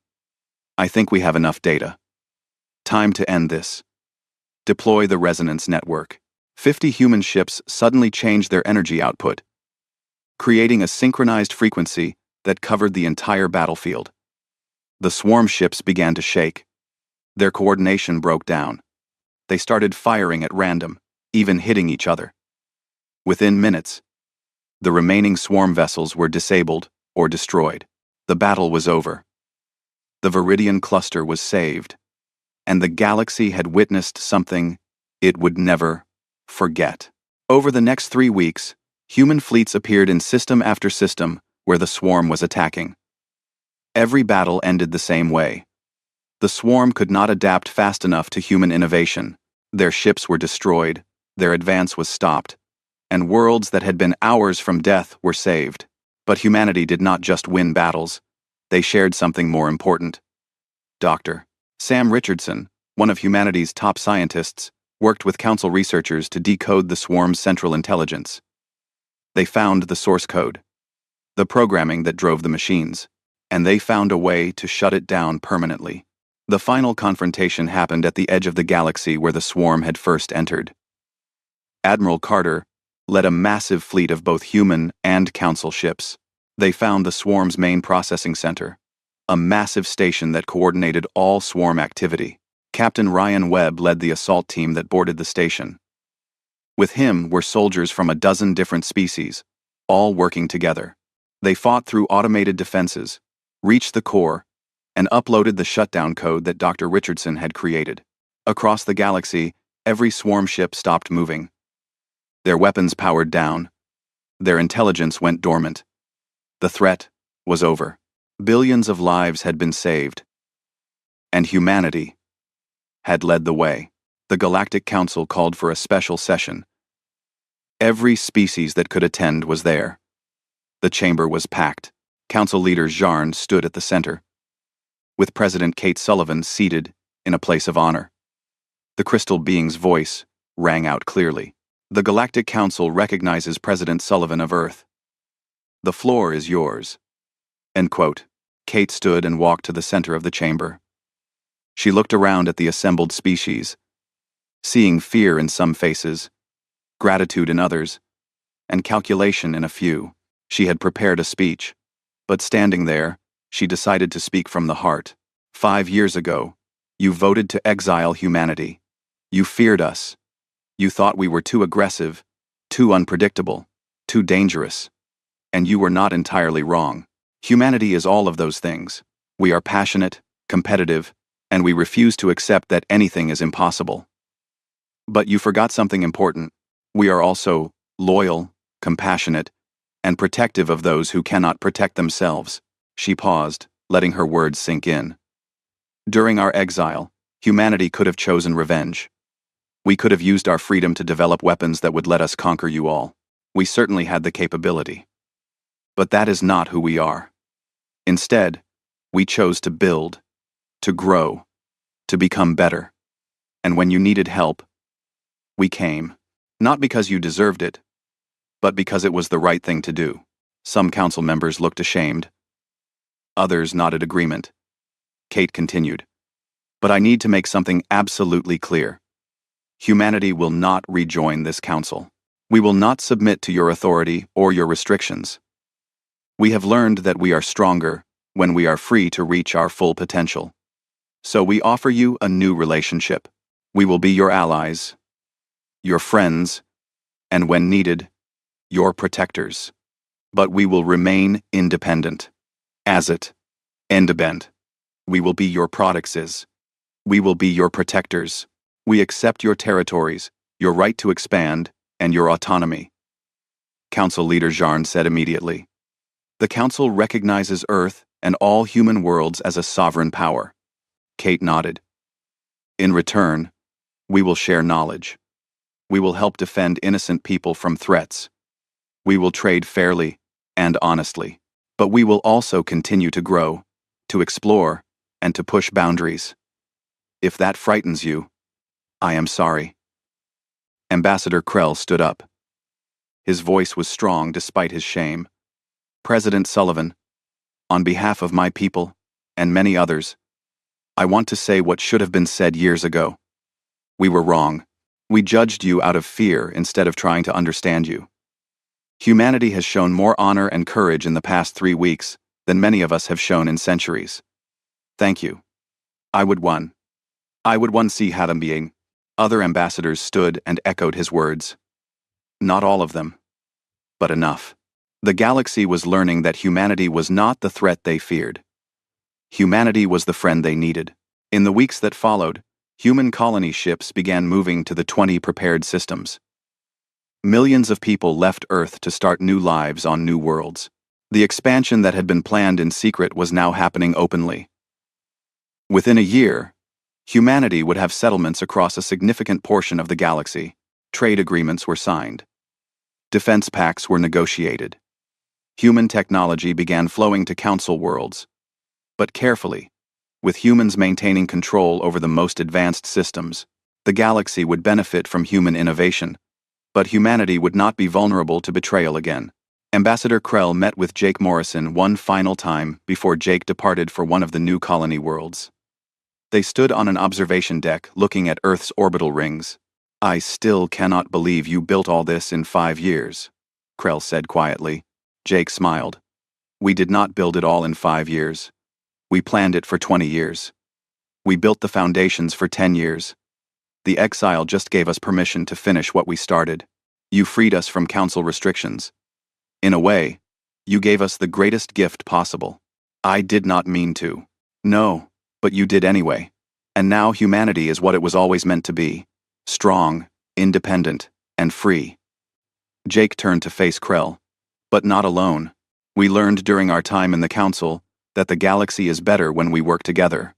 I think we have enough data. Time to end this. Deploy the resonance network. 50 human ships suddenly changed their energy output, creating a synchronized frequency that covered the entire battlefield. The swarm ships began to shake. Their coordination broke down. They started firing at random, even hitting each other. Within minutes, the remaining swarm vessels were disabled or destroyed. The battle was over. The Viridian cluster was saved, and the galaxy had witnessed something it would never forget. Over the next 3 weeks, human fleets appeared in system after system where the swarm was attacking. Every battle ended the same way. The swarm could not adapt fast enough to human innovation. Their ships were destroyed, their advance was stopped, and worlds that had been hours from death were saved. But humanity did not just win battles. They shared something more important. Dr. Sam Richardson, one of humanity's top scientists, worked with council researchers to decode the swarm's central intelligence. They found the source code, the programming that drove the machines, and they found a way to shut it down permanently. The final confrontation happened at the edge of the galaxy where the swarm had first entered. Admiral Carter led a massive fleet of both human and council ships. They found the swarm's main processing center, a massive station that coordinated all swarm activity. Captain Ryan Webb led the assault team that boarded the station. With him were soldiers from a dozen different species, all working together. They fought through automated defenses, reached the core, and uploaded the shutdown code that Dr. Richardson had created. Across the galaxy, every swarm ship stopped moving. Their weapons powered down. Their intelligence went dormant. The threat was over. Billions of lives had been saved. And humanity had led the way. The Galactic Council called for a special session. Every species that could attend was there. The chamber was packed. Council leader Jarn stood at the center, with President Kate Sullivan seated in a place of honor. The crystal being's voice rang out clearly. The Galactic Council recognizes President Sullivan of Earth. The floor is yours. End quote. Kate stood and walked to the center of the chamber. She looked around at the assembled species, seeing fear in some faces, gratitude in others, and calculation in a few. She had prepared a speech, but standing there, she decided to speak from the heart. 5 years ago, you voted to exile humanity. You feared us. You thought we were too aggressive, too unpredictable, too dangerous. And you were not entirely wrong. Humanity is all of those things. We are passionate, competitive, and we refuse to accept that anything is impossible. But you forgot something important. We are also loyal, compassionate, and protective of those who cannot protect themselves. She paused, letting her words sink in. During our exile, humanity could have chosen revenge. We could have used our freedom to develop weapons that would let us conquer you all. We certainly had the capability. But that is not who we are. Instead, we chose to build, to grow, to become better. And when you needed help, we came. Not because you deserved it, but because it was the right thing to do. Some council members looked ashamed. Others nodded agreement. Kate continued. But I need to make something absolutely clear. Humanity will not rejoin this council. We will not submit to your authority or your restrictions. We have learned that we are stronger when we are free to reach our full potential. So we offer you a new relationship. We will be your allies, your friends, and when needed, your protectors. But we will remain independent. As it, independent. We will be your products. We will be your protectors. We accept your territories, your right to expand, and your autonomy. Council leader Jarn said immediately. The Council recognizes Earth and all human worlds as a sovereign power. Kate nodded. In return, we will share knowledge. We will help defend innocent people from threats. We will trade fairly and honestly. But we will also continue to grow, to explore, and to push boundaries. If that frightens you, I am sorry. Ambassador Krell stood up. His voice was strong despite his shame. President Sullivan, on behalf of my people, and many others, I want to say what should have been said years ago. We were wrong. We judged you out of fear instead of trying to understand you. Humanity has shown more honor and courage in the past 3 weeks than many of us have shown in centuries. Thank you. I would see how them being. Other ambassadors stood and echoed his words. Not all of them, but enough. The galaxy was learning that humanity was not the threat they feared. Humanity was the friend they needed. In the weeks that followed, human colony ships began moving to the 20 prepared systems. Millions of people left Earth to start new lives on new worlds. The expansion that had been planned in secret was now happening openly. Within a year, humanity would have settlements across a significant portion of the galaxy. Trade agreements were signed. Defense pacts were negotiated. Human technology began flowing to council worlds. But carefully, with humans maintaining control over the most advanced systems, the galaxy would benefit from human innovation, but humanity would not be vulnerable to betrayal again. Ambassador Krell met with Jake Morrison one final time before Jake departed for one of the new colony worlds. They stood on an observation deck looking at Earth's orbital rings. "I still cannot believe you built all this in 5 years," Krell said quietly. Jake smiled. "We did not build it all in 5 years. We planned it for 20 years. We built the foundations for 10 years. The Exile just gave us permission to finish what we started. You freed us from council restrictions. In a way, you gave us the greatest gift possible. I did not mean to." "No, but you did anyway. And now humanity is what it was always meant to be. Strong, independent, and free." Jake turned to face Krell. "But not alone. We learned during our time in the council that the galaxy is better when we work together.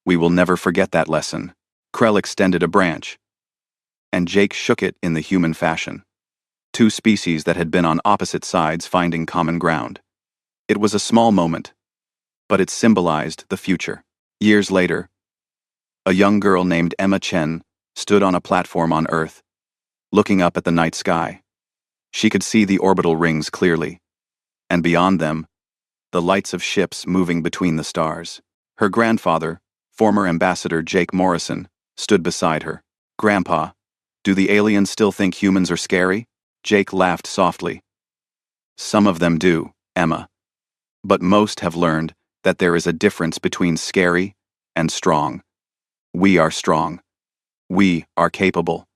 We will never forget that lesson." Krell extended a branch, and Jake shook it in the human fashion. Two species that had been on opposite sides finding common ground. It was a small moment, but it symbolized the future. Years later, a young girl named Emma Chen stood on a platform on Earth, looking up at the night sky. She could see the orbital rings clearly, and beyond them, the lights of ships moving between the stars. Her grandfather, former Ambassador Jake Morrison, stood beside her. "Grandpa, do the aliens still think humans are scary?" Jake laughed softly. "Some of them do, Emma. But most have learned that there is a difference between scary and strong. We are strong. We are capable.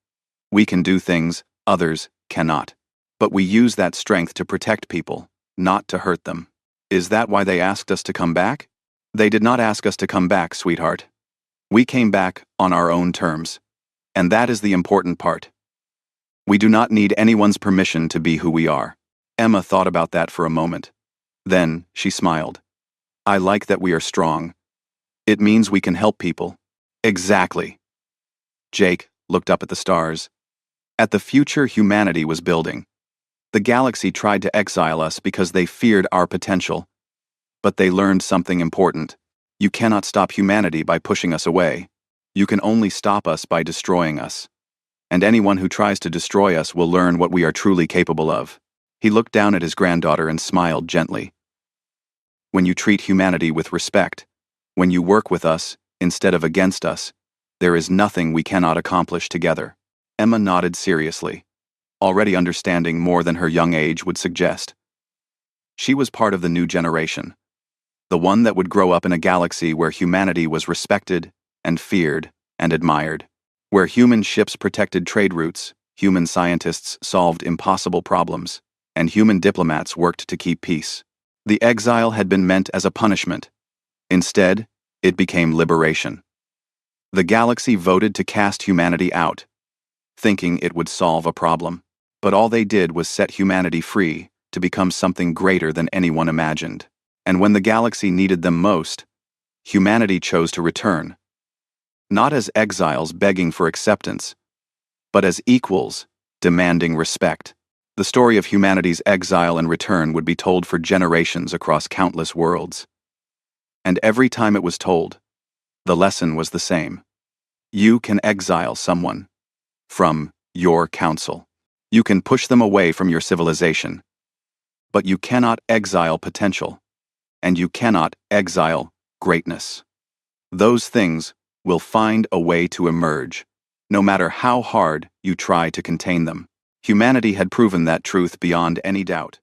We can do things others cannot. But we use that strength to protect people, not to hurt them." "Is that why they asked us to come back?" "They did not ask us to come back, sweetheart. We came back on our own terms. And that is the important part. We do not need anyone's permission to be who we are." Emma thought about that for a moment. Then she smiled. "I like that we are strong. It means we can help people." "Exactly." Jake looked up at the stars. At the future humanity was building. The galaxy tried to exile us because they feared our potential. But they learned something important. You cannot stop humanity by pushing us away. You can only stop us by destroying us. And anyone who tries to destroy us will learn what we are truly capable of. He looked down at his granddaughter and smiled gently. "When you treat humanity with respect, when you work with us instead of against us, there is nothing we cannot accomplish together." Emma nodded seriously, already understanding more than her young age would suggest. She was part of the new generation, the one that would grow up in a galaxy where humanity was respected and feared and admired, where human ships protected trade routes, human scientists solved impossible problems, and human diplomats worked to keep peace. The exile had been meant as a punishment. Instead, it became liberation. The galaxy voted to cast humanity out, thinking it would solve a problem. But all they did was set humanity free to become something greater than anyone imagined. And when the galaxy needed them most, humanity chose to return. Not as exiles begging for acceptance, but as equals demanding respect. The story of humanity's exile and return would be told for generations across countless worlds. And every time it was told, the lesson was the same. You can exile someone from your council. You can push them away from your civilization. But you cannot exile potential. And you cannot exile greatness. Those things will find a way to emerge, no matter how hard you try to contain them. Humanity had proven that truth beyond any doubt.